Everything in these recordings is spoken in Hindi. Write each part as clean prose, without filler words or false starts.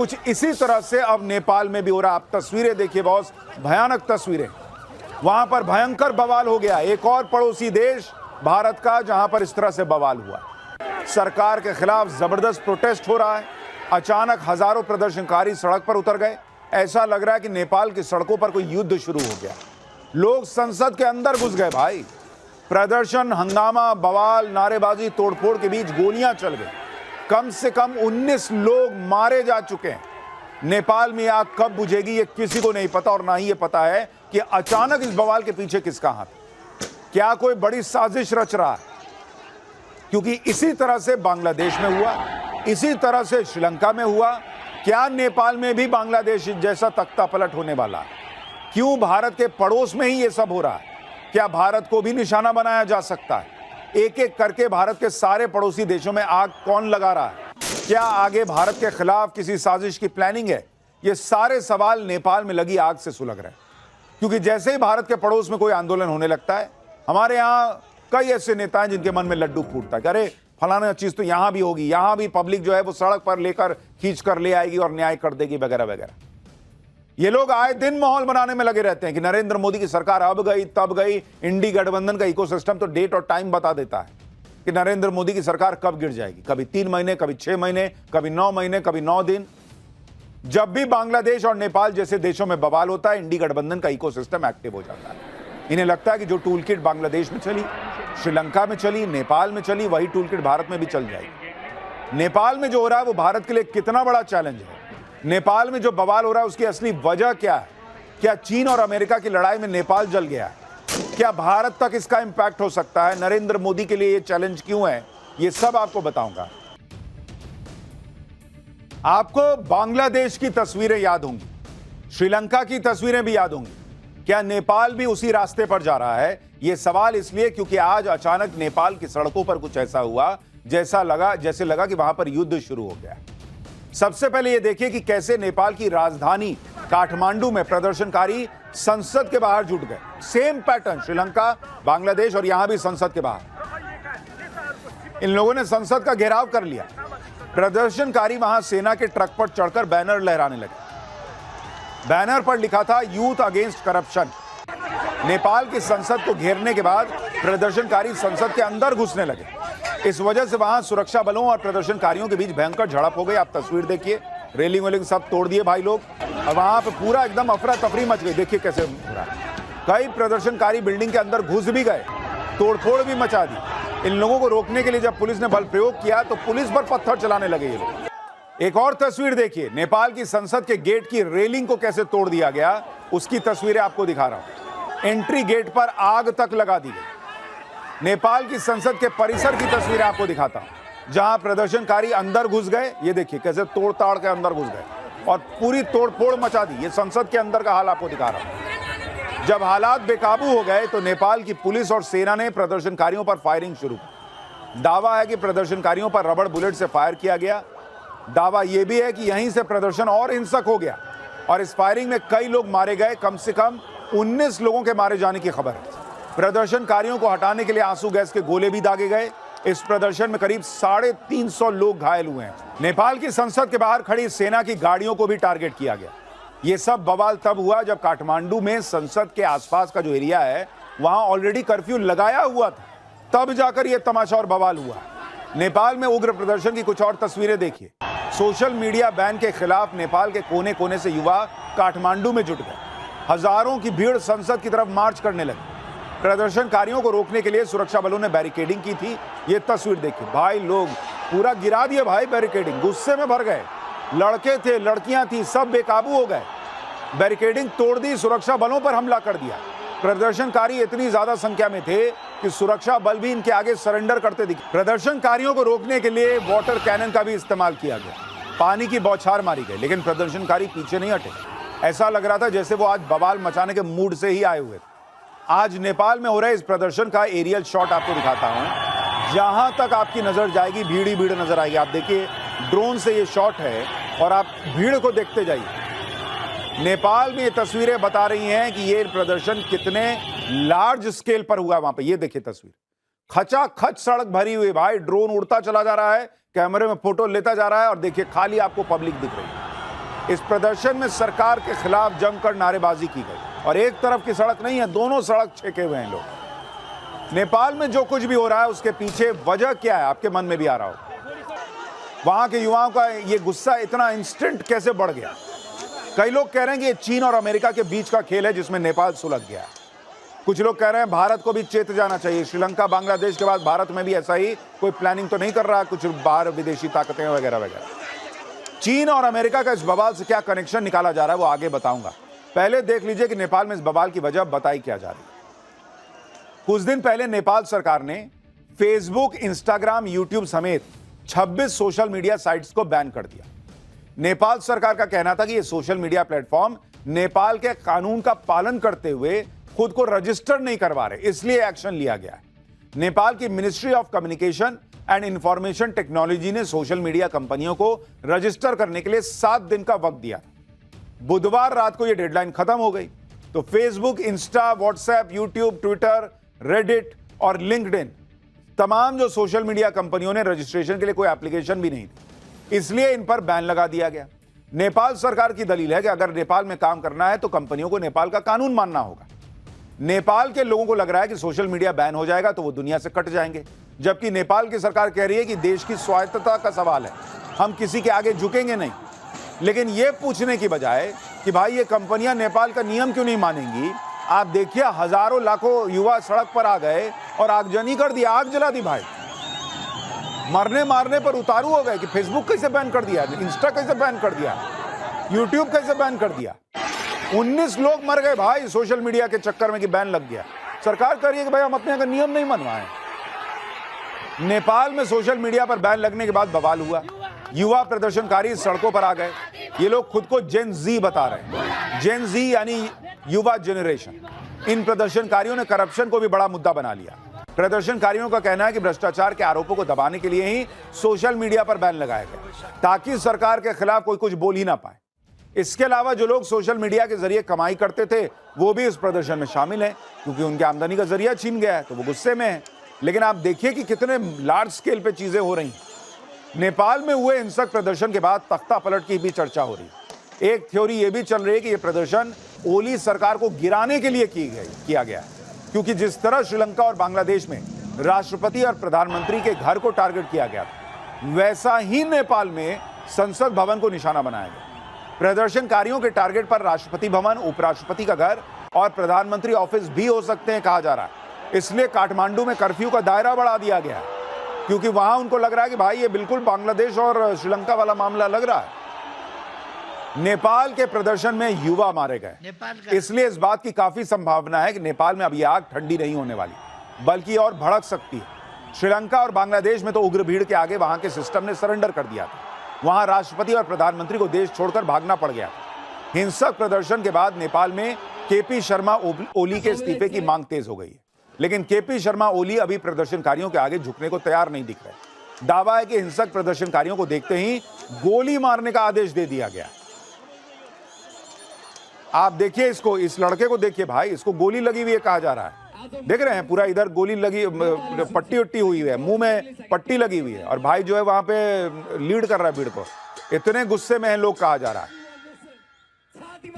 कुछ इसी तरह से अब नेपाल में भी हो रहा। आप तस्वीरें देखिए, बहुत भयानक तस्वीरें। वहां पर भयंकर बवाल हो गया। एक और पड़ोसी देश भारत का जहां पर इस तरह से बवाल हुआ। सरकार के खिलाफ जबरदस्त प्रोटेस्ट हो रहा है। अचानक हजारों प्रदर्शनकारी सड़क पर उतर गए। ऐसा लग रहा है कि नेपाल की सड़कों पर कोई युद्ध शुरू हो गया। लोग संसद के अंदर घुस गए भाई। प्रदर्शन, हंगामा, बवाल, नारेबाजी, तोड़फोड़ के बीच गोलियां चल गई। कम से कम 19 लोग मारे जा चुके हैं। नेपाल में आग कब बुझेगी ये किसी को नहीं पता, और ना ही ये पता है कि अचानक इस बवाल के पीछे किसका हाथ है। क्या कोई बड़ी साजिश रच रहा है? क्योंकि इसी तरह से बांग्लादेश में हुआ, इसी तरह से श्रीलंका में हुआ। क्या नेपाल में भी बांग्लादेश जैसा तख्ता पलट होने वाला है? क्यों भारत के पड़ोस में ही ये सब हो रहा है? क्या भारत को भी निशाना बनाया जा सकता है? एक एक करके भारत के सारे पड़ोसी देशों में आग कौन लगा रहा है? क्या आगे भारत के खिलाफ किसी साजिश की प्लानिंग है? ये सारे सवाल नेपाल में लगी आग से सुलग रहे हैं। क्योंकि जैसे ही भारत के पड़ोस में कोई आंदोलन होने लगता है, हमारे यहाँ कई ऐसे नेता हैं जिनके मन में लड्डू फूटता है कि अरे फलाना चीज तो यहां भी होगी, यहां भी पब्लिक जो है वो सड़क पर लेकर खींच कर ले आएगी और न्याय कर देगी वगैरह वगैरह। ये लोग आए दिन माहौल बनाने में लगे रहते हैं कि नरेंद्र मोदी की सरकार अब गई तब गई। इंडी गठबंधन का इकोसिस्टम तो डेट और टाइम बता देता है कि नरेंद्र मोदी की सरकार कब गिर जाएगी। कभी 3 महीने, कभी 6 महीने, कभी 9 महीने, कभी 9 दिन। जब भी बांग्लादेश और नेपाल जैसे देशों में बवाल होता है, इंडी गठबंधन का इकोसिस्टम एक्टिव हो जाता है। इन्हें लगता है कि जो टूल किट बांग्लादेश में चली, श्रीलंका में चली, नेपाल में चली, वही टूल किट भारत में भी चल जाएगी। नेपाल में जो हो रहा है वो भारत के लिए कितना बड़ा चैलेंज है। नेपाल में जो बवाल हो रहा है उसकी असली वजह क्या है? क्या चीन और अमेरिका की लड़ाई में नेपाल जल गया है? क्या भारत तक इसका इंपैक्ट हो सकता है? नरेंद्र मोदी के लिए ये चैलेंज क्यों है? ये सब आपको बताऊंगा। आपको बांग्लादेश की तस्वीरें याद होंगी, श्रीलंका की तस्वीरें भी याद होंगी। क्या नेपाल भी उसी रास्ते पर जा रहा है? यह सवाल इसलिए क्योंकि आज अचानक नेपाल की सड़कों पर कुछ ऐसा हुआ जैसे लगा कि वहां पर युद्ध शुरू हो गया। सबसे पहले यह देखिए कि कैसे नेपाल की राजधानी काठमांडू में प्रदर्शनकारी संसद के बाहर जुट गए। सेम पैटर्न, श्रीलंका, बांग्लादेश और यहां भी संसद के बाहर इन लोगों ने संसद का घेराव कर लिया। प्रदर्शनकारी वहां सेना के ट्रक पर चढ़कर बैनर लहराने लगे। बैनर पर लिखा था यूथ अगेंस्ट करप्शन। नेपाल की संसद को घेरने के बाद प्रदर्शनकारी संसद के अंदर घुसने लगे। इस वजह से वहां सुरक्षा बलों और प्रदर्शनकारियों के बीच भयंकर झड़प हो गई। आप तस्वीर देखिए, रेलिंग वेलिंग सब तोड़ दिए भाई लोग, और वहां पे पूरा एकदम अफरा तफरी मच गई। देखिए कैसे हो रहा है। कई प्रदर्शनकारी बिल्डिंग के अंदर घुस भी गए, तोड़फोड़ भी मचा दी। इन लोगों को रोकने के लिए जब पुलिस ने बल प्रयोग किया तो पुलिस पर पत्थर चलाने लगे ये लोग। एक और तस्वीर देखिए, नेपाल की संसद के गेट की रेलिंग को कैसे तोड़ दिया गया, उसकी तस्वीरें आपको दिखा रहा हूं। एंट्री गेट पर आग तक लगा दी गई। नेपाल की संसद के परिसर की तस्वीरें आपको दिखाता हूं, जहां प्रदर्शनकारी अंदर घुस गए। ये देखिए कैसे तोड़ ताड़ के अंदर घुस गए और पूरी तोड़फोड़ मचा दी। ये संसद के अंदर का हाल आपको दिखा रहा हूं। जब हालात बेकाबू हो गए तो नेपाल की पुलिस और सेना ने प्रदर्शनकारियों पर फायरिंग शुरू की। दावा है कि प्रदर्शनकारियों पर रबड़ बुलेट से फायर किया गया। दावा यह भी है कि यहीं से प्रदर्शन और हिंसक हो गया और इस फायरिंग में कई लोग मारे गए। कम से कम 19 लोगों के मारे जाने की खबर है। प्रदर्शनकारियों को हटाने के लिए आंसू गैस के गोले भी दागे गए। इस प्रदर्शन में करीब 350 लोग घायल हुए हैं। नेपाल की संसद के बाहर खड़ी सेना की गाड़ियों को भी टारगेट किया गया। यह सब बवाल तब हुआ जब काठमांडू में संसद के आसपास का जो एरिया है वहां ऑलरेडी कर्फ्यू लगाया हुआ था। तब जाकर यह तमाशा और बवाल हुआ। नेपाल में उग्र प्रदर्शन की कुछ और तस्वीरें देखिए। सोशल मीडिया बैन के खिलाफ नेपाल के कोने कोने से युवा काठमांडू में जुट गए। हजारों की भीड़ संसद की तरफ मार्च करने लगी। प्रदर्शनकारियों को रोकने के लिए सुरक्षा बलों ने बैरिकेडिंग की थी। ये तस्वीर देखिए भाई, लोग पूरा गिरा दिए भाई बैरिकेडिंग, गुस्से में भर गए। लड़के थे, लड़कियां थी, सब बेकाबू हो गए। बैरिकेडिंग तोड़ दी, सुरक्षा बलों पर हमला कर दिया। प्रदर्शनकारी इतनी ज्यादा संख्या में थे कि सुरक्षा बल भी इनके आगे सरेंडर करते दिखे। प्रदर्शनकारियों को रोकने के लिए वाटर कैनन का भी इस्तेमाल किया गया। पानी की बौछार मारी गई, लेकिन प्रदर्शनकारी पीछे नहीं हटे। ऐसा लग रहा था जैसे वो आज बवाल मचाने के मूड से ही आए हुए थे। आज नेपाल में हो रहे इस प्रदर्शन का एरियल शॉट आपको दिखाता हूं। जहां तक आपकी नजर जाएगी भीड़ ही भीड़ नजर आएगी। आप देखिए, ड्रोन से ये शॉट है और आप भीड़ को देखते जाइए। नेपाल में ये तस्वीरें बता रही हैं कि ये प्रदर्शन कितने लार्ज स्केल पर हुआ वहां पे। ये देखिए तस्वीर, खचाखच सड़क भरी हुई भाई। ड्रोन उड़ता चला जा रहा है, कैमरे में फोटो लेता जा रहा है और देखिए खाली आपको पब्लिक दिख रही है। इस प्रदर्शन में सरकार के खिलाफ जमकर नारेबाजी की गई और एक तरफ की सड़क नहीं है, दोनों सड़क छेके हुए हैं लोग। नेपाल में जो कुछ भी हो रहा है उसके पीछे वजह क्या है, आपके मन में भी आ रहा हो। वहां के युवाओं का ये गुस्सा इतना इंस्टेंट कैसे बढ़ गया। कई लोग कह रहे हैं कि ये चीन और अमेरिका के बीच का खेल है जिसमें नेपाल सुलग गया है। कुछ लोग कह रहे हैं भारत को भी चेत जाना चाहिए। श्रीलंका बांग्लादेश के बाद भारत में भी ऐसा ही कोई प्लानिंग तो नहीं कर रहा, कुछ बाहर विदेशी ताकतें वगैरह वगैरह। चीन और अमेरिका का इस बवाल से क्या कनेक्शन निकाला जा रहा है वो आगे बताऊंगा। पहले देख लीजिए कि नेपाल में इस बवाल की वजह बताई क्या जा रही है। कुछ दिन पहले नेपाल सरकार ने फेसबुक, इंस्टाग्राम, यूट्यूब समेत 26 सोशल मीडिया साइट्स को बैन कर दिया। नेपाल सरकार का कहना था कि ये सोशल मीडिया प्लेटफॉर्म नेपाल के कानून का पालन करते हुए खुद को रजिस्टर नहीं करवा रहे, इसलिए एक्शन लिया गया है। नेपाल की ministry of communication and information technology ने सोशल मीडिया कंपनियों को रजिस्टर करने के लिए 7 दिन का वक्त दिया। बुधवार रात को यह डेडलाइन खत्म हो गई तो Facebook, Insta, WhatsApp, YouTube, Twitter, Reddit और लिंक्डइन, तमाम जो सोशल मीडिया कंपनियों ने रजिस्ट्रेशन के लिए कोई एप्लीकेशन भी नहीं थी, इसलिए इन पर बैन लगा दिया गया। नेपाल सरकार की दलील है कि अगर नेपाल में काम करना है तो कंपनियों को नेपाल का कानून मानना होगा। नेपाल के लोगों को लग रहा है कि सोशल मीडिया बैन हो जाएगा तो वो दुनिया से कट जाएंगे, जबकि नेपाल की सरकार कह रही है कि देश की स्वायत्तता का सवाल है, हम किसी के आगे झुकेंगे नहीं। लेकिन ये पूछने की बजाय कि भाई ये कंपनियां नेपाल का नियम क्यों नहीं मानेंगी, आप देखिए हजारों लाखों युवा सड़क पर आ गए और आगजनी कर दिया, आग जला दी भाई। मरने मारने पर उतारू हो गए कि फेसबुक कैसे बैन कर दिया, इंस्टा कैसे बैन कर दिया, यूट्यूब कैसे बैन कर दिया। 19 लोग मर गए भाई सोशल मीडिया के चक्कर में कि बैन लग गया। सरकार कह रही है कि भाई हम अपने यहाँ का नियम नहीं मनवाएं। नेपाल में सोशल मीडिया पर बैन लगने के बाद बवाल हुआ, युवा प्रदर्शनकारी सड़कों पर आ गए। ये लोग खुद को जेन जी बता रहे हैं, जेन जी यानी युवा जेनरेशन। इन प्रदर्शनकारियों ने करप्शन को भी बड़ा मुद्दा बना लिया। प्रदर्शनकारियों का कहना है कि भ्रष्टाचार के आरोपों को दबाने के लिए ही सोशल मीडिया पर बैन लगाया गया ताकि सरकार के खिलाफ कोई कुछ बोल ही ना पाए। इसके अलावा जो लोग सोशल मीडिया के जरिए कमाई करते थे वो भी इस प्रदर्शन में शामिल हैं, क्योंकि उनके आमदनी का जरिया छीन गया है तो वो गुस्से में है। लेकिन आप देखिए कि कितने लार्ज स्केल पे चीजें हो रही हैं। नेपाल में हुए हिंसक प्रदर्शन के बाद तख्ता पलट की भी चर्चा हो रही है। एक थ्योरी ये भी चल रही है कि यह प्रदर्शन ओली सरकार को गिराने के लिए किया गया है, क्योंकि जिस तरह श्रीलंका और बांग्लादेश में राष्ट्रपति और प्रधानमंत्री के घर को टारगेट किया गया था, वैसा ही नेपाल में संसद भवन को निशाना बनाया गया। प्रदर्शनकारियों के टारगेट पर राष्ट्रपति भवन, उपराष्ट्रपति का घर और प्रधानमंत्री ऑफिस भी हो सकते हैं कहा जा रहा है। इसलिए काठमांडू में कर्फ्यू का दायरा बढ़ा दिया गया है, क्योंकि वहां उनको लग रहा है कि भाई ये बिल्कुल बांग्लादेश और श्रीलंका वाला मामला लग रहा है। नेपाल के प्रदर्शन में युवा मारे गए, इसलिए इस बात की काफी संभावना है कि नेपाल में अब ये आग ठंडी नहीं होने वाली, बल्कि और भड़क सकती है। श्रीलंका और बांग्लादेश में तो उग्र भीड़ के आगे वहां के सिस्टम ने सरेंडर कर दिया था। वहां राष्ट्रपति और प्रधानमंत्री को देश छोड़कर भागना पड़ गया। हिंसक प्रदर्शन के बाद नेपाल में केपी शर्मा ओली के इस्तीफे की मांग तेज हो गई है, लेकिन केपी शर्मा ओली अभी प्रदर्शनकारियों के आगे झुकने को तैयार नहीं दिख रहे। दावा है कि हिंसक प्रदर्शनकारियों को देखते ही गोली मारने का आदेश दे दिया गया। आप देखिए इसको, इस लड़के को देखिए भाई, इसको गोली लगी हुई है कहा जा रहा है। देख रहे हैं पूरा इधर गोली लगी, पट्टी उट्टी हुई है, मुंह में पट्टी लगी हुई है और भाई जो है वहां पे लीड कर रहा है भीड़ को। इतने गुस्से में हैं लोग कहा जा रहा है।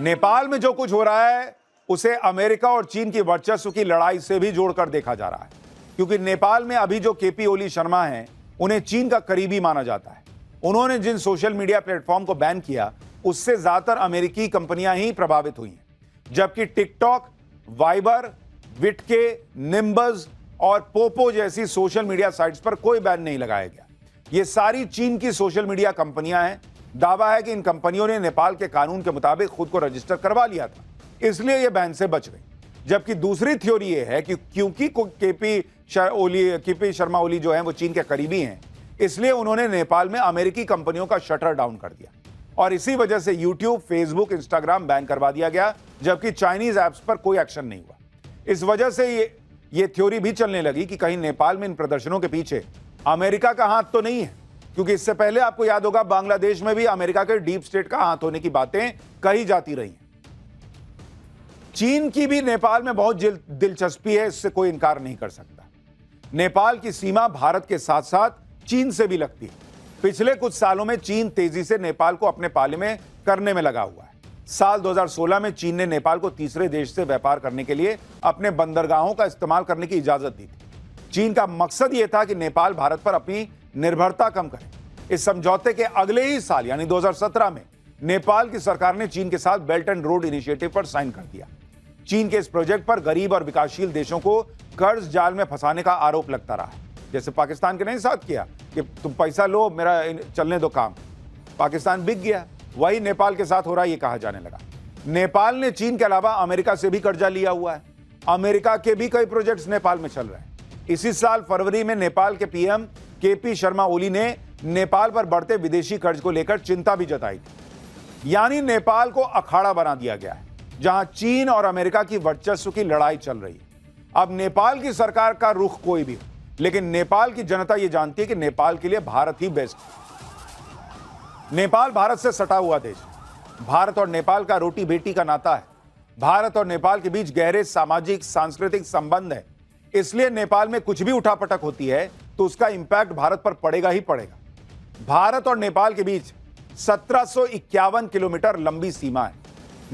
नेपाल में जो कुछ हो रहा है उसे अमेरिका और चीन की वर्चस्व की लड़ाई से भी जोड़कर देखा जा रहा है, क्योंकि नेपाल में अभी जो केपी ओली शर्मा हैं उन्हें चीन का करीबी माना जाता है। उन्होंने जिन सोशल मीडिया प्लेटफॉर्म को बैन किया उससे ज्यादातर अमेरिकी कंपनियां ही प्रभावित हुई हैं, जबकि टिकटॉक, वाइबर, विटके, निम्बस और पोपो जैसी सोशल मीडिया साइट्स पर कोई बैन नहीं लगाया गया। ये सारी चीन की सोशल मीडिया कंपनियां हैं। दावा है कि इन कंपनियों ने नेपाल के कानून के मुताबिक खुद को रजिस्टर करवा लिया था, इसलिए ये बैन से बच गई। जबकि दूसरी थ्योरी ये है कि क्योंकि केपी शर्मा ओली जो है वो चीन के करीबी हैं, इसलिए उन्होंने नेपाल में अमेरिकी कंपनियों का शटर डाउन कर दिया और इसी वजह से यूट्यूब, फेसबुक, इंस्टाग्राम बैन करवा दिया गया, जबकि चाइनीज ऐप्स पर कोई एक्शन नहीं हुआ। इस वजह से ये थ्योरी भी चलने लगी कि कहीं नेपाल में इन प्रदर्शनों के पीछे अमेरिका का हाथ तो नहीं है, क्योंकि इससे पहले आपको याद होगा बांग्लादेश में भी अमेरिका के डीप स्टेट का हाथ होने की बातें कही जाती रही। चीन की भी नेपाल में बहुत दिलचस्पी है, इससे कोई इनकार नहीं कर सकता। नेपाल की सीमा भारत के साथ साथ चीन से भी लगती है। पिछले कुछ सालों में चीन तेजी से नेपाल को अपने पाले में करने में लगा हुआ है। साल 2016 में चीन ने नेपाल को तीसरे देश से व्यापार करने के लिए अपने बंदरगाहों का इस्तेमाल करने की इजाजत दी थी। चीन का मकसद यह था कि नेपाल भारत पर अपनी निर्भरता कम करे। इस समझौते के अगले ही साल यानी 2017 में नेपाल की सरकार ने चीन के साथ बेल्ट एंड रोड इनिशिएटिव पर साइन कर दिया। चीन के इस प्रोजेक्ट पर गरीब और विकासशील देशों को कर्ज जाल में फंसाने का आरोप लगता रहा है। जैसे पाकिस्तान के नहीं साथ किया कि तुम पैसा लो, मेरा चलने दो काम, पाकिस्तान बिक गया। वही नेपाल के साथ हो रहा है, ये कहा जाने लगा। नेपाल ने चीन के अलावा अमेरिका से भी कर्जा लिया हुआ है। अमेरिका के भी कई प्रोजेक्ट्स नेपाल में चल रहे हैं। इसी साल फरवरी में नेपाल के पीएम केपी शर्मा ओली ने नेपाल पर बढ़ते विदेशी कर्ज को लेकर चिंता भी जताई थी। यानी नेपाल को अखाड़ा बना दिया गया है, जहां चीन और अमेरिका की वर्चस्व की लड़ाई चल रही है। अब नेपाल की सरकार का रुख कोई भी हो, लेकिन नेपाल की जनता यह जानती है कि नेपाल के लिए भारत ही बेस्ट है। नेपाल भारत से सटा हुआ देश है। भारत और नेपाल का रोटी बेटी का नाता है। भारत और नेपाल के बीच गहरे सामाजिक सांस्कृतिक संबंध है। इसलिए नेपाल में कुछ भी उठापटक होती है तो उसका इंपैक्ट भारत पर पड़ेगा ही पड़ेगा। भारत और नेपाल के बीच 1751 किलोमीटर लंबी सीमा है।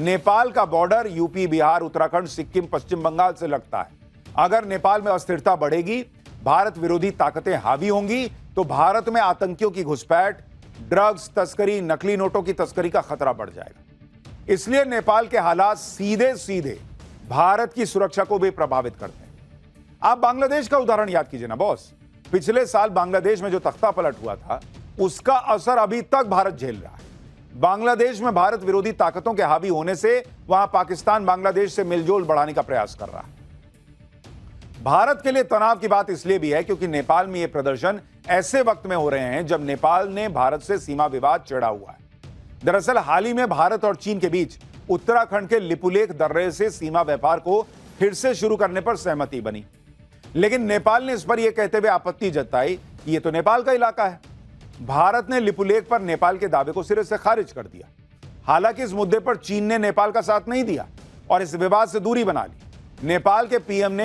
नेपाल का बॉर्डर यूपी, बिहार, उत्तराखंड, सिक्किम, पश्चिम बंगाल से लगता है। अगर नेपाल में अस्थिरता बढ़ेगी, भारत विरोधी ताकतें हावी होंगी, तो भारत में आतंकियों की घुसपैठ, ड्रग्स तस्करी, नकली नोटों की तस्करी का खतरा बढ़ जाएगा। इसलिए नेपाल के हालात सीधे सीधे भारत की सुरक्षा को भी प्रभावित करते हैं। आप बांग्लादेश का उदाहरण याद कीजिए ना बॉस। पिछले साल बांग्लादेश में जो तख्ता पलट हुआ था, उसका असर अभी तक भारत झेल रहा है। बांग्लादेश में भारत विरोधी ताकतों के हावी होने से वहां पाकिस्तान बांग्लादेश से मेलजोल बढ़ाने का प्रयास कर रहा है। भारत के लिए तनाव की बात इसलिए भी है क्योंकि नेपाल में यह प्रदर्शन ऐसे वक्त में हो रहे हैं जब नेपाल ने भारत से सीमा विवाद छेड़ा हुआ है। दरअसल हाल ही में भारत और चीन के बीच उत्तराखंड के लिपुलेख दर्रे से सीमा व्यापार को फिर से शुरू करने पर सहमति बनी, लेकिन नेपाल ने इस पर यह कहते हुए आपत्ति जताई कि यह तो नेपाल का इलाका है। भारत ने लिपुलेख पर नेपाल के दावे को सिरे से खारिज कर दिया। हालांकि इस मुद्दे पर चीन ने नेपाल का साथ नहीं दिया और इस विवाद से दूरी बना ली। नेपाल के पीएम ने